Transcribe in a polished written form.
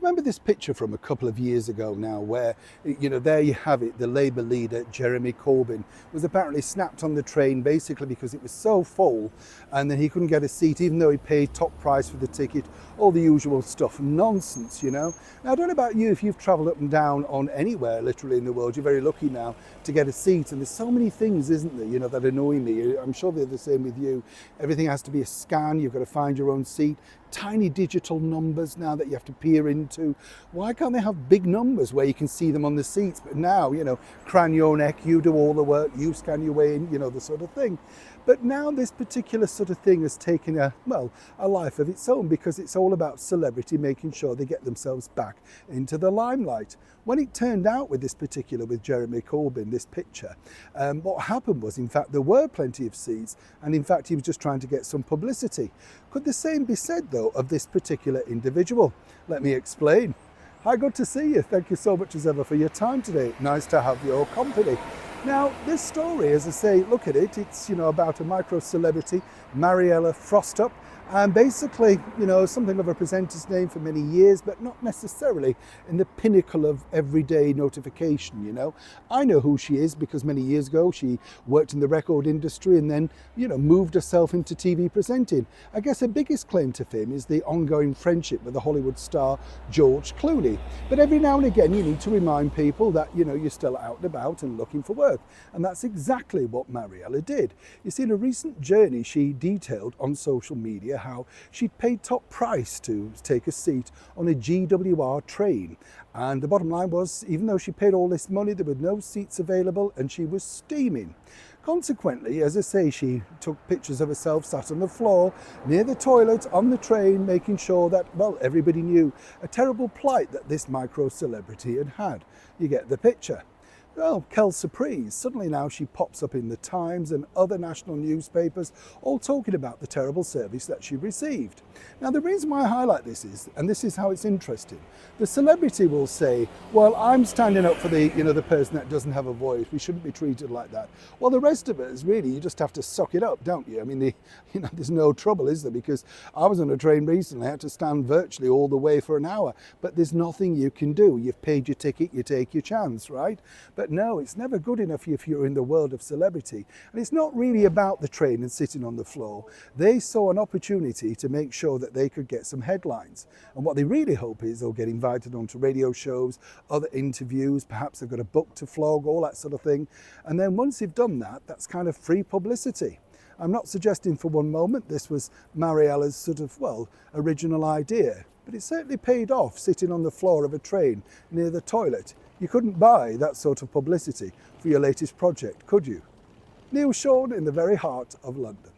remember this picture from a couple of years ago now where, there you have it, the Labour leader, Jeremy Corbyn, was apparently snapped on the train basically because it was so full and then he couldn't get a seat even though he paid top price for the ticket, all the usual stuff. Nonsense, Now, I don't know about you, if you've travelled up and down on anywhere literally in the world, you're very lucky now to get a seat. And there's so many things, isn't there, that annoy me. I'm sure they're the same with you. Everything has to be a scan, you've got to find your own seat. Tiny digital numbers now that you have to peer into. Why can't they have big numbers where you can see them on the seats? But now, cran your neck, you do all the work, you scan your way in, the sort of thing. But now this particular sort of thing has taken a life of its own because it's all about celebrity making sure they get themselves back into the limelight. When it turned out with Jeremy Corbyn, this picture, what happened was, in fact, there were plenty of seats, and in fact, he was just trying to get some publicity. Could the same be said, though, of this particular individual? Let me explain. Hi, good to see you. Thank you so much as ever for your time today. Nice to have your company. Now, this story, as I say, look at it, it's, about a micro-celebrity, Mariella Frostup, and basically, something of a presenter's name for many years, but not necessarily in the pinnacle of everyday notification, I know who she is because many years ago she worked in the record industry and then, moved herself into TV presenting. I guess her biggest claim to fame is the ongoing friendship with the Hollywood star George Clooney. But every now and again you need to remind people that, you're still out and about and looking for work. And that's exactly what Mariella did. You see, in a recent journey she detailed on social media how she paid top price to take a seat on a GWR train. And the bottom line was, even though she paid all this money, there were no seats available and she was steaming. Consequently, as I say, she took pictures of herself sat on the floor near the toilet on the train, making sure that, everybody knew a terrible plight that this micro-celebrity had had. You get the picture. Well, quelle surprise, suddenly now she pops up in the Times and other national newspapers, all talking about the terrible service that she received. Now, the reason why I highlight this is, and this is how it's interesting, the celebrity will say, well, I'm standing up for the person that doesn't have a voice, we shouldn't be treated like that. Well, the rest of us, really, you just have to suck it up, don't you? I mean, there's no trouble, is there? Because I was on a train recently, I had to stand virtually all the way for an hour, but there's nothing you can do. You've paid your ticket, you take your chance, right? But no, it's never good enough if you're in the world of celebrity. And it's not really about the train and sitting on the floor. They saw an opportunity to make sure that they could get some headlines. And what they really hope is they'll get invited onto radio shows, other interviews, perhaps they've got a book to flog, all that sort of thing. And then once they've done that, that's kind of free publicity. I'm not suggesting for one moment this was Mariella's sort of, original idea. But it certainly paid off sitting on the floor of a train near the toilet. You couldn't buy that sort of publicity for your latest project, could you? Neil Sean in the very heart of London.